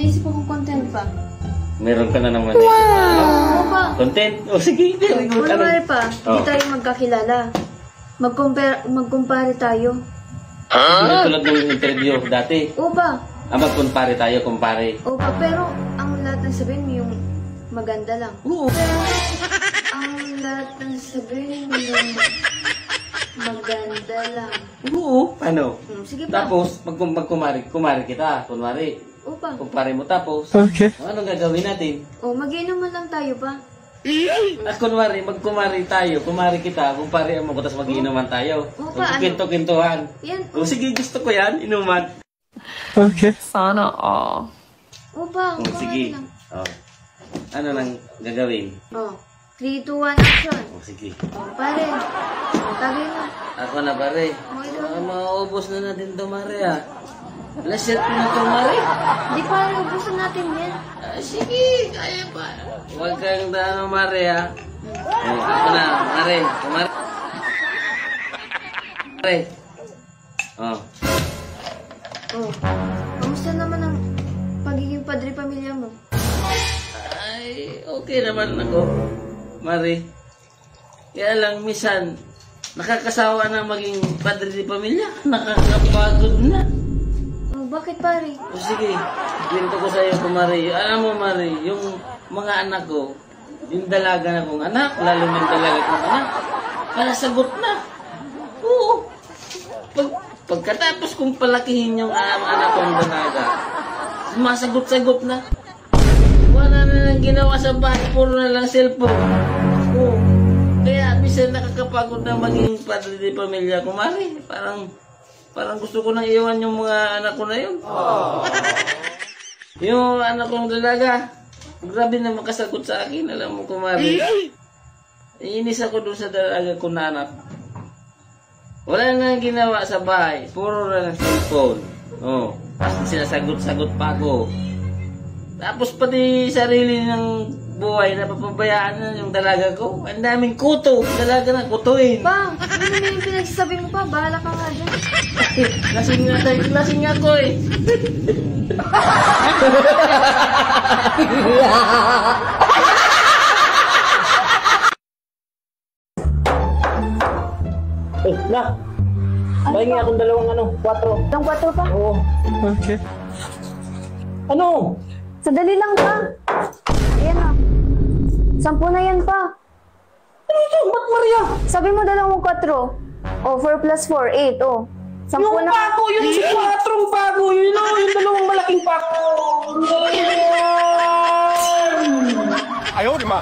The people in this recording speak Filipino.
naisip akong content pa. Meron ka na naman. Wow! Oo pa. Content? O sige, very good. Wala pa, hindi tayo magkakilala. Magkumpare tayo. Tulad ng interview dati. Oo ba? Magkumpare tayo, kumpare. Oo ba, pero ang lahat ng sabihin mo yung maganda lang. Oo. Ang lahat ng sabihin mo yung maganda lang. Oo. Ano? Sige pa. Tapos, kumare kita. Kunwari. Oo pa. Kumpare mo tapos. Okay. Anong gagawin natin? Mag-inuman lang tayo pa. At kunwari, magkumari tayo, kumari kita, kumpare mo ko, tapos mag-iinuman tayo. Magkikinto-kintuhan. Yan. O sige, gusto ko yan, inuman. Okay. Sana all. Opa, Sige. Ano nang gagawin? 3, 2, 1, action. Sige. Pare. Tagay na. Ako na pare. Maubos na natin to, Mare, Last shot na to, Mare. Di pare, ubusin natin yan. Sige, kaya pa. Huwag kang dano, Mare, ako na, Mare. Kumare. Mare. Kamusta naman ang pagiging padre pamilya mo? Ay, okay naman ako, Mare. Kaya lang, minsan, nakakasawa na maging padre di pamilya. Nakakapagod na. Bakit pare? O sige, kwento ko sa'yo ko, Mare. Alam mo, Mare, yung mga anak ko, yung dalaga na kong anak, lalo yung dalaga kong anak, palasagot na. Oo. Pagkatapos kong palakihin yung anak kong dalaga, sumasagot-sagot na. Wala na lang ginawa sa bahay, puro na lang cellphone. Oo. Kaya, minsan nakakapagod na maging padre di pamilya ko, Mare. Parang gusto ko nang iwan yung mga anak ko na yun. Yung anak kong dalaga, grabe na makasagot sa akin. Alam mo, kumari. Iinis ako doon sa dalaga ko na anak. Wala nang ginawa sa bahay. Puro na ng cellphone. Sinasagot-sagot pa ako. Tapos pati sarili ng buhay na papabayaan na yung dalaga ko. Ang daming kuto. Dalaga na kutuin. Bang, ano na yung pinagsasabi mo pa? Bahala ka nga dyan. Lasing ako eh. Nak. Pahingi akong dalawang 4. Ang 4 pa? Oo. Okay. Ano? Sadali lang pa. Ayan 10 na yan pa. Ano ito? Ba't Maria? Sabi mo 4. 4 plus 4, 8. 10 Yung na. pako, yung si 4 pako. Yung dalawang malaking pako. Ayaw, di ma.